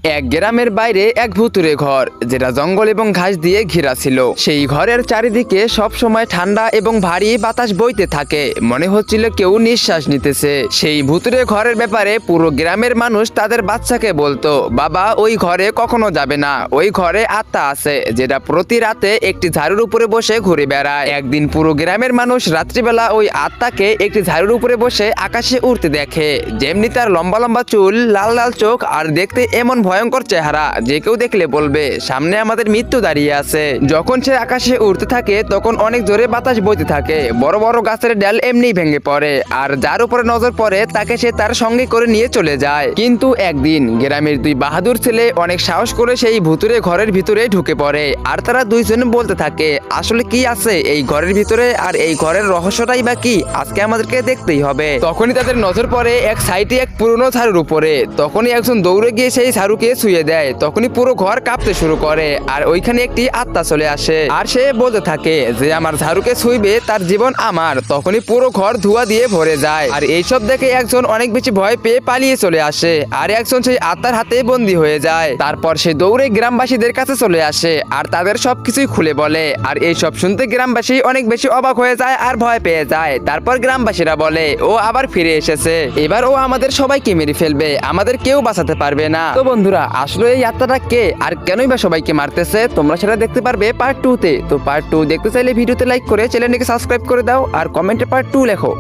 এক গ্রামের বাইরে এক ভুতুরে ঘর, যেটা জঙ্গল এবং ঘাস দিয়ে ঘেরা ছিল। সেই ঘরের চারিদিকে সব সময় ঠান্ডা এবং ভারী বাতাস বইতে থাকে, মনে হচ্ছিল কেউ নিঃশ্বাস নিতেছে। সেই ভুতুরে ঘরের ব্যাপারে পুরো গ্রামের মানুষ তাদের বাচ্চাকে বলতো, বাবা ওই ঘরে কখনো যাবে না, ওই ঘরে আত্মা আছে যেটা প্রতি রাতে একটি ঝাড়ুর উপরে বসে ঘুরে বেড়ায়। একদিন পুরো গ্রামের মানুষ রাত্রিবেলা ওই আত্মাকে একটি ঝাড়ুর উপরে বসে আকাশে উড়তে দেখে। যেমনি তার লম্বা লম্বা চুল, লাল লাল চোখ, আর দেখতে এমন ভয়ঙ্কর চেহারা যে কেউ দেখলে বলবে সামনে আমাদের মৃত্যু দাঁড়িয়ে আছে। যখন সে আকাশে উড়তে থাকে তখন অনেক জোরে বাতাস বইতে থাকে, বড় বড় গাছের ডাল এমনি ভেঙে পড়ে, আর যার উপরে নজর পড়ে তাকে সে তার সঙ্গে করে নিয়ে চলে যায়। কিন্তু একদিন গ্রামের দুই বাহাদুর ছেলে অনেক সাহস করে সেই ভুতুরে ঘরের ভিতরে ঢুকে পড়ে, আর তারা দুইজনে বলতে থাকে আসলে কি আছে এই ঘরের ভিতরে, আর এই ঘরের রহস্যটাই বা কি, আজকে আমাদেরকে দেখতেই হবে। তখনই তাদের নজর পড়ে এক সাইডে এক পুরনো ঝাড়ুর উপরে। তখনই একজন দৌড়ে গিয়ে সেই ঝাড়ুকে ছুঁয়ে দেয়। তখনই পুরো ঘর কাঁপতে শুরু করে, আর ওইখানে একটি আত্মা চলে আসে, আর সে বলতে থাকে যে আমার ঝাড়ুকে ছুঁইবে তার জীবন আমার। তখনই পুরো ঘর ধোঁয়া দিয়ে ভরে যায়, আর এইসব দেখে একজন অনেক বেশি ভয় পেয়ে পালিয়ে চলে আসে, আর একজন সেই আত্মার হাতে বন্দী হয়ে যায়। তারপর সে দৌড়ে গ্রামবাসীদের কাছে চলে আসে আর তাদের সবকিছুই খুলে বলে, আর এই সব শুনতে গ্রামবাসী অনেক বেশি অবাক হয়ে যায় আর ভয় পেয়ে যায়। তারপর গ্রামবাসীরা বলে ও আবার ফিরে এসেছে, এবার ও আমাদের সবাইকে মেরে ফেলবে, আমাদের কেউ বাঁচাতে পারবে না। তো বন্ধুরা, আসলে এই আত্মাটা কে আর কেনই বা সবাইকে মারতেছে, তোমরা সেটা দেখতে পারবে পার্ট 2 তে। তো পার্ট 2 দেখতে চাইলে ভিডিওতে লাইক করে চ্যানেলটিকে সাবস্ক্রাইব করে দাও, আর কমেন্টে পার্ট 2 লেখো।